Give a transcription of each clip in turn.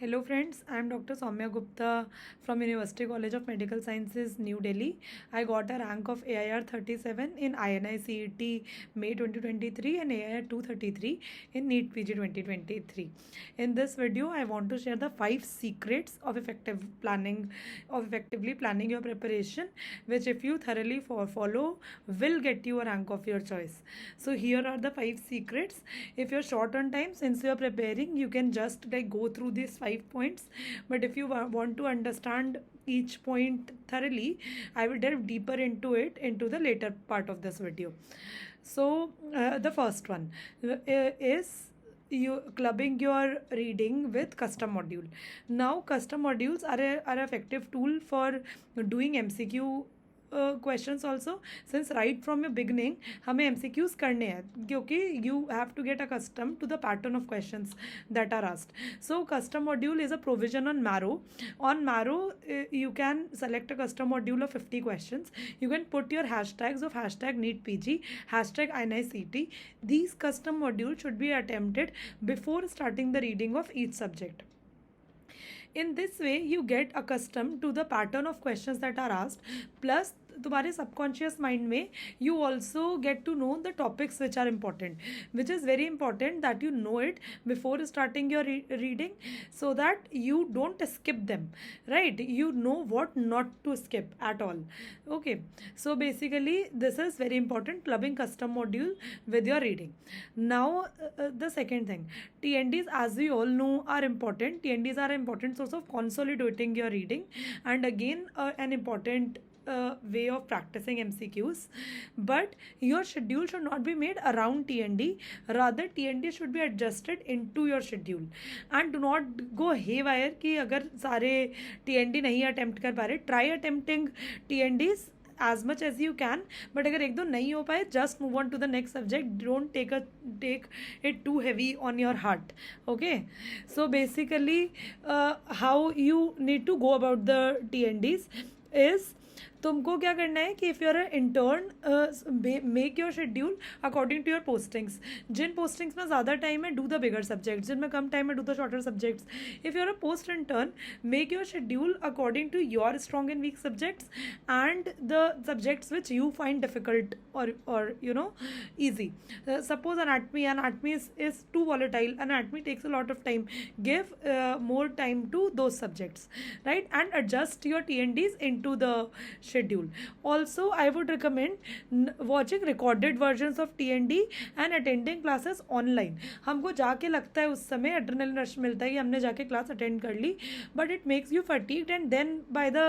Hello friends, I am Dr. Soumya Gupta from University College of Medical Sciences, New Delhi. I got a rank of AIR 37 in INI CET May 2023 and AIR 233 in NEET PG 2023. In this video, I want to share the 5 secrets of effectively planning your preparation, which if you thoroughly follow will get you a rank of your choice. So here are the 5 secrets. If you're short on time, since you're preparing, you can just go through these 5 points, but if you want to understand each point thoroughly, I will delve deeper into it into the later part of this video. So the first one is you clubbing your reading with custom module. Now custom modules are effective tool for doing MCQ questions also, since right from your beginning हमें MCQs करने हैं क्योंकि you have to get accustomed to the pattern of questions that are asked. So custom module is a provision on Marrow. On Marrow you can select a custom module of 50 questions. You can put your hashtags of hashtag NEETPG, hashtag INICT. These custom modules should be attempted before starting the reading of each subject. In this way you get accustomed to the pattern of questions that are asked, plus तुम्हारे subconscious mind में you also get to know the topics which are important, which is very important that you know it before starting your reading, so that you don't skip them, right? You know what not to skip at all. Okay, so basically this is very important, clubbing custom module with your reading. Now the second thing, TNDs, as we all know, are important. TNDs are an important source of consolidating your reading, and again an important way of practicing MCQs. But your schedule should not be made around TND, rather TND should be adjusted into your schedule. And do not go haywire कि अगर सारे TND नहीं attempt कर पा रहे, try attempting TNDs as much as you can, but अगर एक दो नहीं हो पाए, just move on to the next subject. Don't take it too heavy on your heart. Okay, so basically how you need to go about the TNDs is, तुमको क्या करना है कि if you're intern make your schedule according to your postings. जिन postings में ज़्यादा time है, do the bigger subjects. जिनमें कम टाइम है, do the shorter subjects. If you're a post intern, make your schedule according to your strong and weak subjects and the subjects which you find difficult or easy. Suppose anatomy is too volatile, anatomy takes a lot of time, give more time to those subjects, right? And adjust your TNDs into the schedule. Also, I would recommend watching recorded versions of TND and attending classes online. हमको जाके लगता है उस समय adrenaline rush मिलता है कि हमने जाके क्लास अटेंड कर ली, but it makes you fatigued, and then by the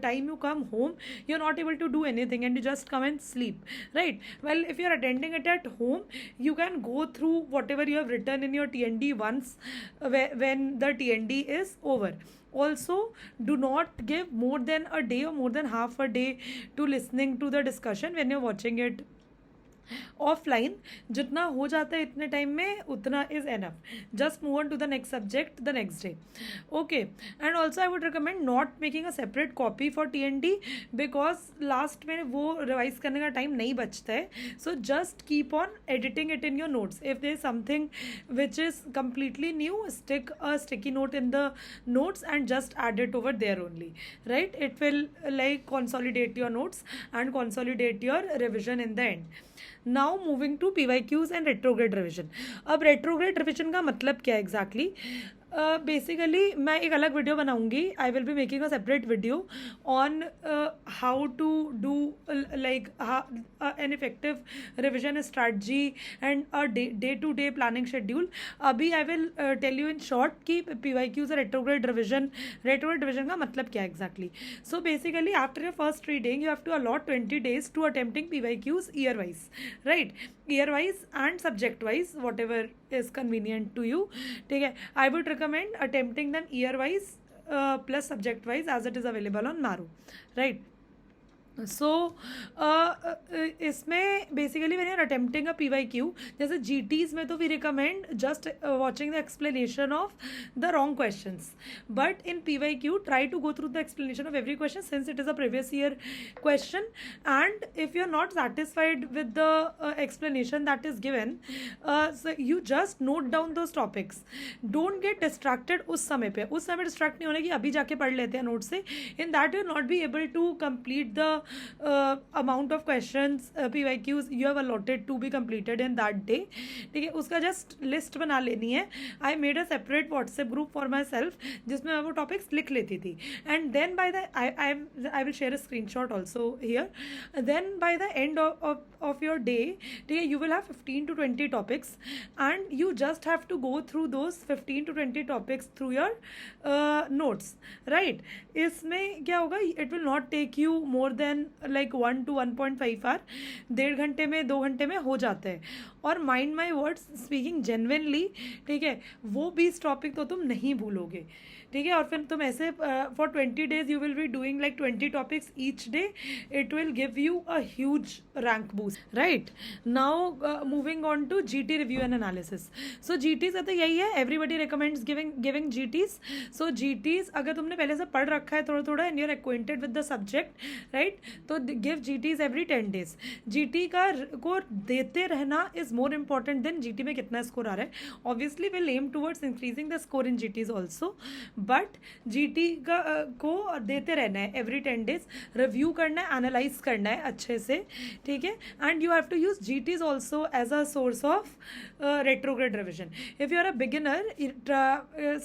time you come home, you're not able to do anything and you just come and sleep, right? Well, if you're attending it at home, you can go through whatever you have written in your TND once when the TND is over. Also, do not give more than a day or more than half a day to listening to the discussion when you're watching it offline. जितना हो जाता है इतने time में उतना is enough. Just move on to the next subject the next day. Okay, and also I would recommend not making a separate copy for TND, because last में वो revise करने का टाइम नहीं बचता है. So just keep on editing it in your notes. If there is something which is completely new, stick a sticky note in the notes and just add it over there only, right? It will like consolidate your notes and consolidate your revision in the end. Now moving to PYQs and retrograde revision. अब retrograde revision का मतलब क्या exactly? Basically मैं एक अलग video बनाऊंगी. I will be making a separate video on how to do like an effective revision strategy and a day to day planning schedule. अभी I will tell you in short कि PYQs और retrograde revision का मतलब क्या exactly. So basically after your first reading you have to allot 20 days to attempting PYQs year wise, right? Year wise and subject wise, whatever is convenient to you. ठीक है, I would recommend attempting them year wise plus subject wise as it is available on Marrow, right? So इसमें basically when you are attempting a PYQ, जैसे GTs में तो we recommend just watching the explanation of the wrong questions, but in PYQ try to go through the explanation of every question since it is a previous year question, and if you are not satisfied with the explanation that is given, so you just note down those topics. Don't get distracted उस समय पे, उस समय distract नहीं होने की अभी जाके पढ़ लेते हैं नोट से, in that you not be able to complete the amount of questions PYQs you have allotted to be completed in that day. ठीक है, उसका जस्ट लिस्ट बना लेनी है. I made a separate WhatsApp group for myself जिसमें मैं वो topics लिख लेती थी, and then by the I will share a screenshot also here. Then by the end of your day, ठीक है, you will have 15 to 20 topics and you just have to go through those 15 to 20 topics through your notes, right? इसमें क्या होगा, it will not take you more than like 1 to 1.5 hour, 1.5 घंटे में 2 घंटे में हो जाते हैं. और mind my words, speaking genuinely, ठीक है, वो 20 टॉपिक तो तुम नहीं भूलोगे. ठीक है, और फिर तुम ऐसे for 20 days you will be doing like 20 topics each day. It will give you a huge rank boost. Right now moving on to GT review and analysis. So GTs का तो यही है, everybody recommends giving GTs. So GTs अगर तुमने पहले से पढ़ रखा है थोड़ा थोड़ा and you are acquainted with the subject, right, तो give GTs every 10 days. GT का को देते रहना is more important than GT में कितना स्कोर आ रहा है. Obviously will aim towards increasing the score in GTs also, but GT का को देते रहना है एवरी 10 days, रिव्यू करना है, एनालाइज करना है अच्छे से. ठीक है, and you have to use GTs also as a source of retrograde revision. If you are a beginner,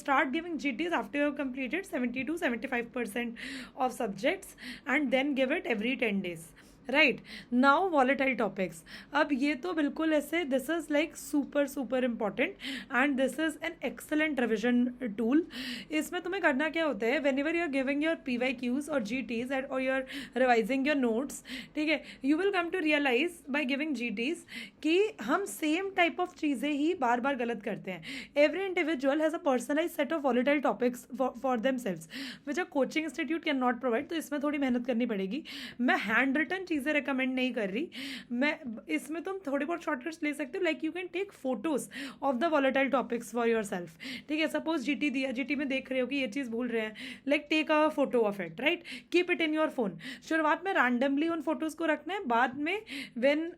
start giving GTs after you have completed 70 to 75% of subjects and then give it every 10 days. Right now volatile topics. अब ये तो बिल्कुल ऐसे, this is like super super important and this is an excellent revision tool. इसमें तुम्हें करना क्या होता है, whenever you are giving your PYQs और GTs और you are revising your notes, ठीक है, you will come to realize by giving GTs कि हम सेम टाइप ऑफ चीज़ें ही बार बार गलत करते हैं. Every individual has a personalize set of volatile topics for themselves which a coaching institute can not provide. तो इसमें थोड़ी मेहनत करनी पड़ेगी. मैं हैंड रिटन चीज़ें रिकमेंड नहीं कर रही. मैं इसमें तुम थोड़ी बहुत शॉर्टकट्स ले सकते हो, like you can take photos of the volatile topics for yourself. ठीक है, सपोज GT दिया, GT में देख रहे हो कि ये चीज़ भूल रहे हैं, like take a photo of it, right, keep it in your phone. शुरुआत में रैंडमली उन फोटोज़ को रखना है, बाद में when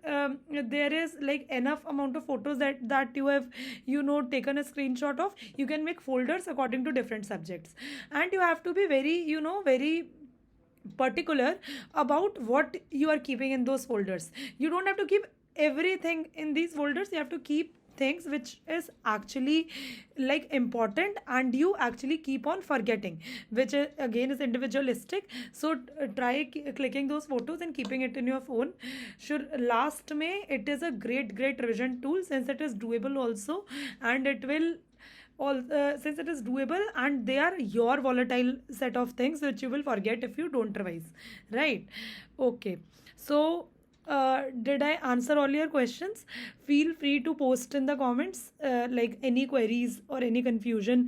there is like enough amount of photos that you have taken a screenshot of, you can make folders according to different subjects, and you have to be very very particular about what you are keeping in those folders. You don't have to keep everything in these folders. You have to keep things which is actually like important and you actually keep on forgetting, which is, again, is individualistic. So try clicking those photos and keeping it in your phone. Sure, last May it is a great revision tool since it is doable also, and it will since it is doable and they are your volatile set of things which you will forget if you don't revise, right? Okay, so did I answer all your questions? Feel free to post in the comments like any queries or any confusion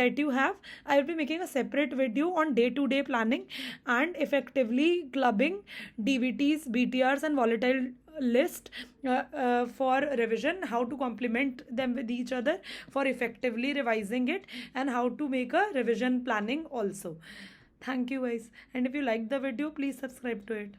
that you have. I will be making a separate video on day-to-day planning and effectively clubbing DVTs, BTRs and volatile list for revision, how to complement them with each other for effectively revising it, and how to make a revision planning also. Thank you guys, and if you like the video, please subscribe to it.